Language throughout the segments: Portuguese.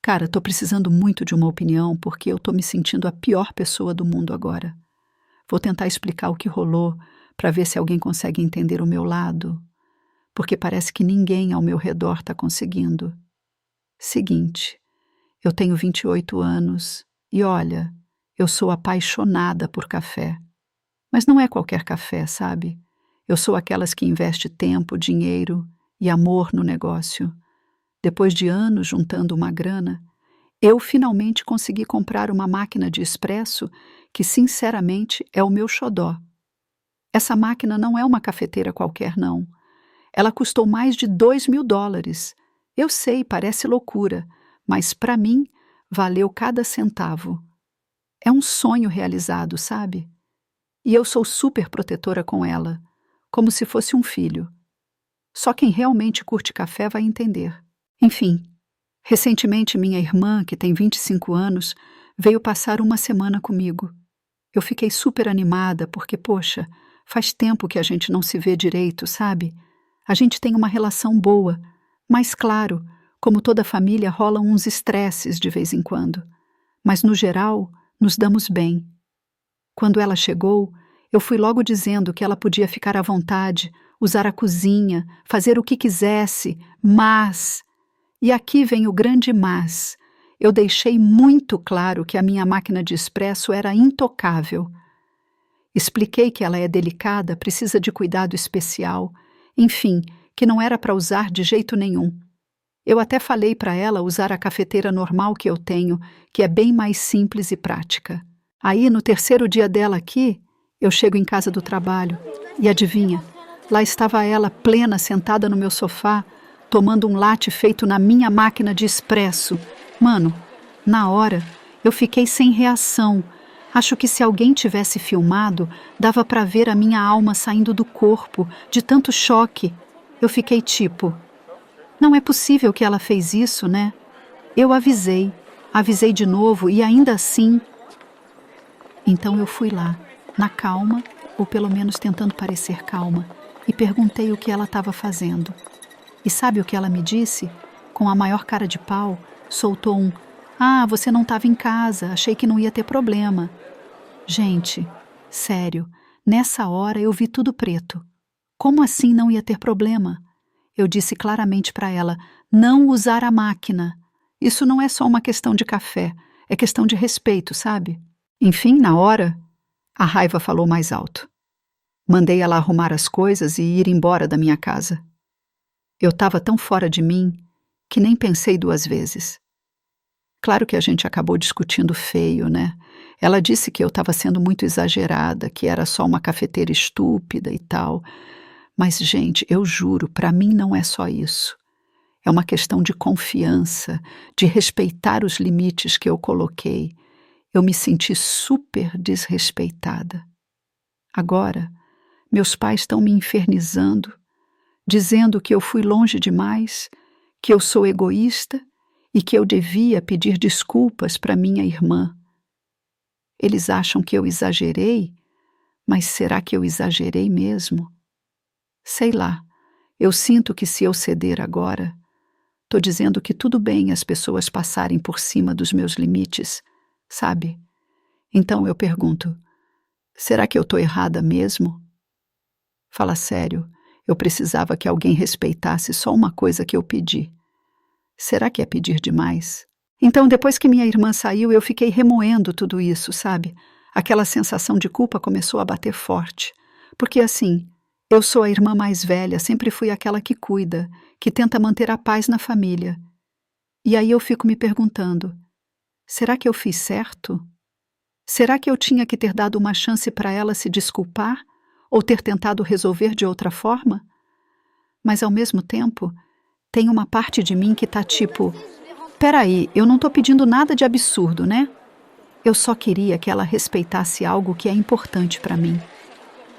Cara, tô precisando muito de uma opinião porque eu tô me sentindo a pior pessoa do mundo agora. Vou tentar explicar o que rolou para ver se alguém consegue entender o meu lado, porque parece que ninguém ao meu redor tá conseguindo. Seguinte, eu tenho 28 anos e olha, eu sou apaixonada por café. Mas não é qualquer café, sabe? Eu sou aquelas que investe tempo, dinheiro e amor no negócio. Depois de anos juntando uma grana, eu finalmente consegui comprar uma máquina de expresso que, sinceramente, é o meu xodó. Essa máquina não é uma cafeteira qualquer, não. Ela custou mais de $2.000. Eu sei, parece loucura, mas para mim valeu cada centavo. É um sonho realizado, sabe? E eu sou super protetora com ela, como se fosse um filho. Só quem realmente curte café vai entender. Enfim, recentemente minha irmã, que tem 25 anos, veio passar uma semana comigo. Eu fiquei super animada porque, poxa, faz tempo que a gente não se vê direito, sabe? A gente tem uma relação boa, mas claro, como toda família, rolam uns estresses de vez em quando. Mas no geral, nos damos bem. Quando ela chegou, eu fui logo dizendo que ela podia ficar à vontade, usar a cozinha, fazer o que quisesse, mas... E aqui vem o grande mas. Eu deixei muito claro que a minha máquina de expresso era intocável. Expliquei que ela é delicada, precisa de cuidado especial, enfim, que não era para usar de jeito nenhum. Eu até falei para ela usar a cafeteira normal que eu tenho, que é bem mais simples e prática. Aí, no terceiro dia dela aqui, eu chego em casa do trabalho e adivinha, lá estava ela plena sentada no meu sofá, tomando um latte feito na minha máquina de expresso. Mano, na hora, eu fiquei sem reação. Acho que se alguém tivesse filmado, dava para ver a minha alma saindo do corpo, de tanto choque. Eu fiquei tipo, não é possível que ela fez isso, né? Eu avisei de novo e ainda assim... Então eu fui lá, na calma, ou pelo menos tentando parecer calma, e perguntei o que ela estava fazendo. E sabe o que ela me disse? Com a maior cara de pau, soltou um: "Ah, você não estava em casa, achei que não ia ter problema." Gente, sério, nessa hora eu vi tudo preto. Como assim não ia ter problema? Eu disse claramente para ela, não usar a máquina. Isso não é só uma questão de café, é questão de respeito, sabe? Enfim, na hora, a raiva falou mais alto. Mandei ela arrumar as coisas e ir embora da minha casa. Eu estava tão fora de mim que nem pensei 2 vezes. Claro que a gente acabou discutindo feio, né? Ela disse que eu estava sendo muito exagerada, que era só uma cafeteira estúpida e tal. Mas, gente, eu juro, para mim não é só isso. É uma questão de confiança, de respeitar os limites que eu coloquei. Eu me senti super desrespeitada. Agora, meus pais estão me infernizando, dizendo que eu fui longe demais, que eu sou egoísta e que eu devia pedir desculpas para minha irmã. Eles acham que eu exagerei, mas será que eu exagerei mesmo? Sei lá, eu sinto que se eu ceder agora, tô dizendo que tudo bem as pessoas passarem por cima dos meus limites, sabe? Então eu pergunto, será que eu tô errada mesmo? Fala sério, eu precisava que alguém respeitasse só uma coisa que eu pedi. Será que é pedir demais? Então, depois que minha irmã saiu, eu fiquei remoendo tudo isso, sabe? Aquela sensação de culpa começou a bater forte. Porque assim, eu sou a irmã mais velha, sempre fui aquela que cuida, que tenta manter a paz na família. E aí eu fico me perguntando, será que eu fiz certo? Será que eu tinha que ter dado uma chance para ela se desculpar? Ou ter tentado resolver de outra forma? Mas ao mesmo tempo, tem uma parte de mim que tá tipo, peraí, eu não tô pedindo nada de absurdo, né? Eu só queria que ela respeitasse algo que é importante para mim.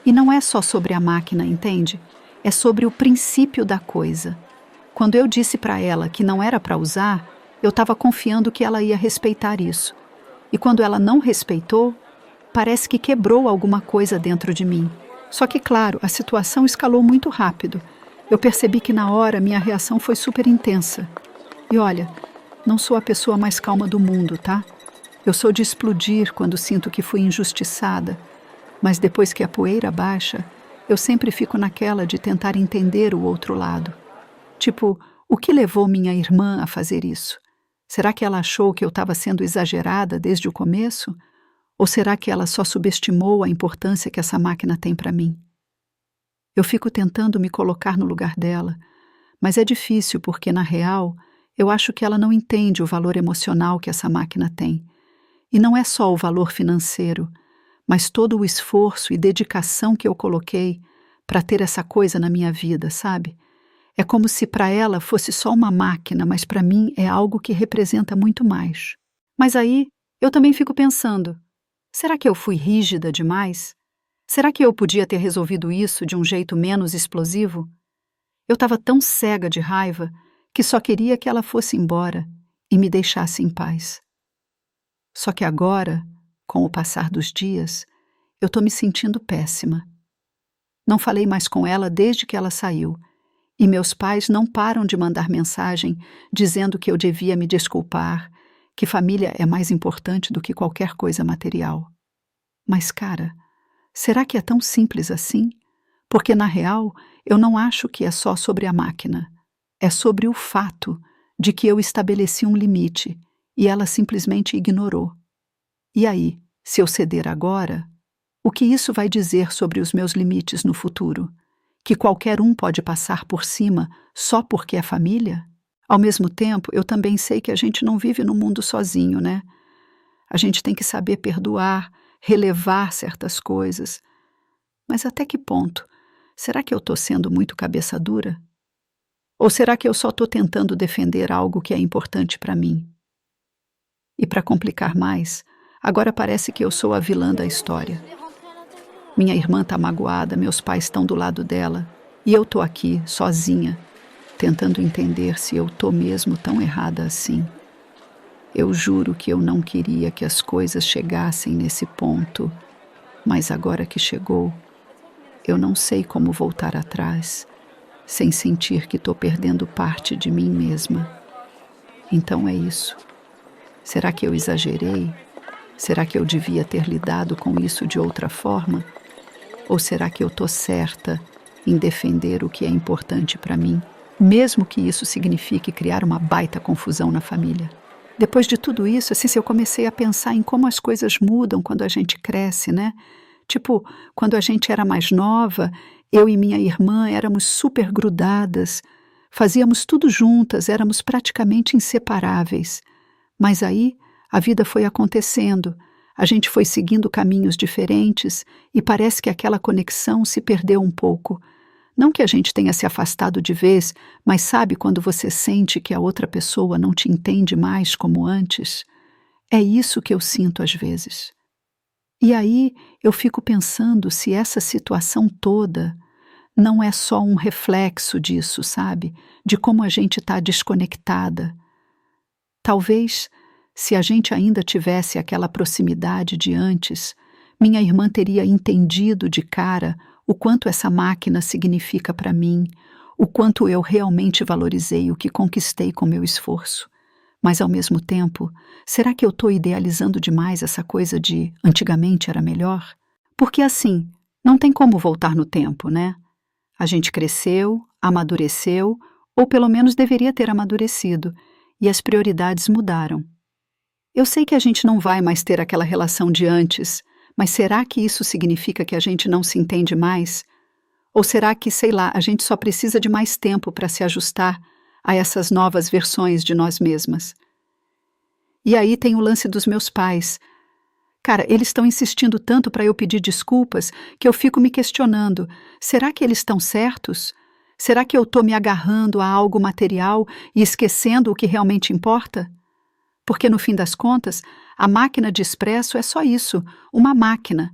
E não é só sobre a máquina, entende? É sobre o princípio da coisa. Quando eu disse para ela que não era para usar, eu estava confiando que ela ia respeitar isso. E quando ela não respeitou, parece que quebrou alguma coisa dentro de mim. Só que, claro, a situação escalou muito rápido. Eu percebi que na hora minha reação foi super intensa. E olha, não sou a pessoa mais calma do mundo, tá? Eu sou de explodir quando sinto que fui injustiçada, mas depois que a poeira baixa, eu sempre fico naquela de tentar entender o outro lado. Tipo, o que levou minha irmã a fazer isso? Será que ela achou que eu estava sendo exagerada desde o começo? Ou será que ela só subestimou a importância que essa máquina tem para mim? Eu fico tentando me colocar no lugar dela, mas é difícil porque, na real, eu acho que ela não entende o valor emocional que essa máquina tem. E não é só o valor financeiro, mas todo o esforço e dedicação que eu coloquei para ter essa coisa na minha vida, sabe? É como se para ela fosse só uma máquina, mas para mim é algo que representa muito mais. Mas aí eu também fico pensando, será que eu fui rígida demais? Será que eu podia ter resolvido isso de um jeito menos explosivo? Eu estava tão cega de raiva que só queria que ela fosse embora e me deixasse em paz. Só que agora, com o passar dos dias, eu estou me sentindo péssima. Não falei mais com ela desde que ela saiu, e meus pais não param de mandar mensagem dizendo que eu devia me desculpar, que família é mais importante do que qualquer coisa material. Mas, cara, será que é tão simples assim? Porque, na real, eu não acho que é só sobre a máquina. É sobre o fato de que eu estabeleci um limite e ela simplesmente ignorou. E aí, se eu ceder agora, o que isso vai dizer sobre os meus limites no futuro? Que qualquer um pode passar por cima só porque é família? Ao mesmo tempo, eu também sei que a gente não vive no mundo sozinho, né? A gente tem que saber perdoar, relevar certas coisas. Mas até que ponto? Será que eu estou sendo muito cabeça dura? Ou será que eu só estou tentando defender algo que é importante para mim? E para complicar mais, agora parece que eu sou a vilã da história. Minha irmã está magoada, meus pais estão do lado dela, e eu estou aqui, sozinha, tentando entender se eu estou mesmo tão errada assim. Eu juro que eu não queria que as coisas chegassem nesse ponto, mas agora que chegou, eu não sei como voltar atrás, sem sentir que estou perdendo parte de mim mesma. Então é isso. Será que eu exagerei? Será que eu devia ter lidado com isso de outra forma? Ou será que eu estou certa em defender o que é importante para mim, mesmo que isso signifique criar uma baita confusão na família? Depois de tudo isso, assim, eu comecei a pensar em como as coisas mudam quando a gente cresce, né? Tipo, quando a gente era mais nova, eu e minha irmã éramos super grudadas, fazíamos tudo juntas, éramos praticamente inseparáveis. Mas aí, a vida foi acontecendo, a gente foi seguindo caminhos diferentes e parece que aquela conexão se perdeu um pouco. Não que a gente tenha se afastado de vez, mas sabe quando você sente que a outra pessoa não te entende mais como antes? É isso que eu sinto às vezes. E aí eu fico pensando se essa situação toda não é só um reflexo disso, sabe? De como a gente está desconectada. Talvez, se a gente ainda tivesse aquela proximidade de antes, minha irmã teria entendido de cara o quanto essa máquina significa para mim, o quanto eu realmente valorizei o que conquistei com meu esforço. Mas, ao mesmo tempo, será que eu estou idealizando demais essa coisa de antigamente era melhor? Porque, assim, não tem como voltar no tempo, né? A gente cresceu, amadureceu, ou pelo menos deveria ter amadurecido, e as prioridades mudaram. Eu sei que a gente não vai mais ter aquela relação de antes, mas será que isso significa que a gente não se entende mais? Ou será que, sei lá, a gente só precisa de mais tempo para se ajustar a essas novas versões de nós mesmas? E aí tem o lance dos meus pais. Cara, eles estão insistindo tanto para eu pedir desculpas que eu fico me questionando, será que eles estão certos? Será que eu estou me agarrando a algo material e esquecendo o que realmente importa? Porque, no fim das contas, a máquina de expresso é só isso, uma máquina.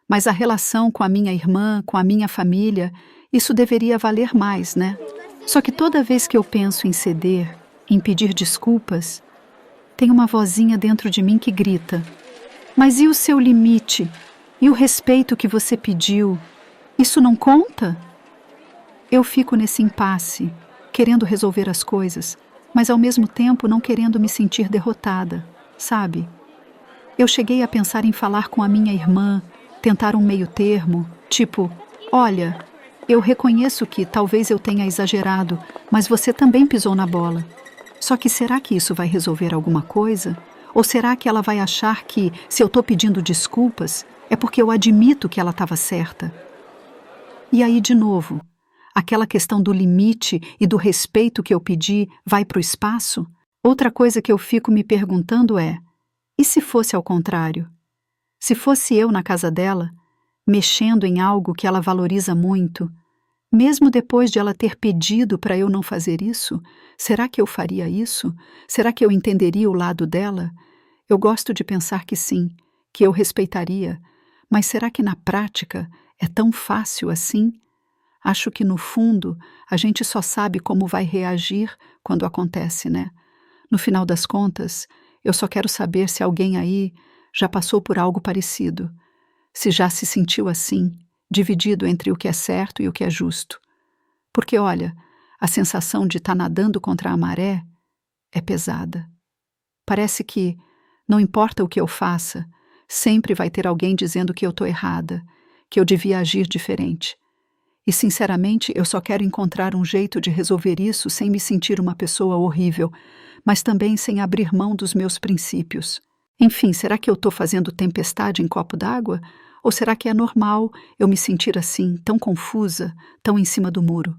Mas a relação com a minha irmã, com a minha família, isso deveria valer mais, né? Só que toda vez que eu penso em ceder, em pedir desculpas, tem uma vozinha dentro de mim que grita: mas e o seu limite? E o respeito que você pediu? Isso não conta? Eu fico nesse impasse, querendo resolver as coisas, mas ao mesmo tempo não querendo me sentir derrotada, sabe? Eu cheguei a pensar em falar com a minha irmã, tentar um meio-termo, tipo, olha, eu reconheço que talvez eu tenha exagerado, mas você também pisou na bola. Só que será que isso vai resolver alguma coisa? Ou será que ela vai achar que, se eu estou pedindo desculpas, é porque eu admito que ela estava certa? E aí, de novo, aquela questão do limite e do respeito que eu pedi vai para o espaço? Outra coisa que eu fico me perguntando é: e se fosse ao contrário? Se fosse eu na casa dela, mexendo em algo que ela valoriza muito, mesmo depois de ela ter pedido para eu não fazer isso, será que eu faria isso? Será que eu entenderia o lado dela? Eu gosto de pensar que sim, que eu respeitaria, mas será que na prática é tão fácil assim? Acho que no fundo a gente só sabe como vai reagir quando acontece, né? No final das contas, eu só quero saber se alguém aí já passou por algo parecido, se já se sentiu assim, dividido entre o que é certo e o que é justo. Porque, olha, a sensação de estar nadando contra a maré é pesada. Parece que, não importa o que eu faça, sempre vai ter alguém dizendo que eu estou errada, que eu devia agir diferente. E, sinceramente, eu só quero encontrar um jeito de resolver isso sem me sentir uma pessoa horrível, mas também sem abrir mão dos meus princípios. Enfim, será que eu estou fazendo tempestade em copo d'água? Ou será que é normal eu me sentir assim, tão confusa, tão em cima do muro?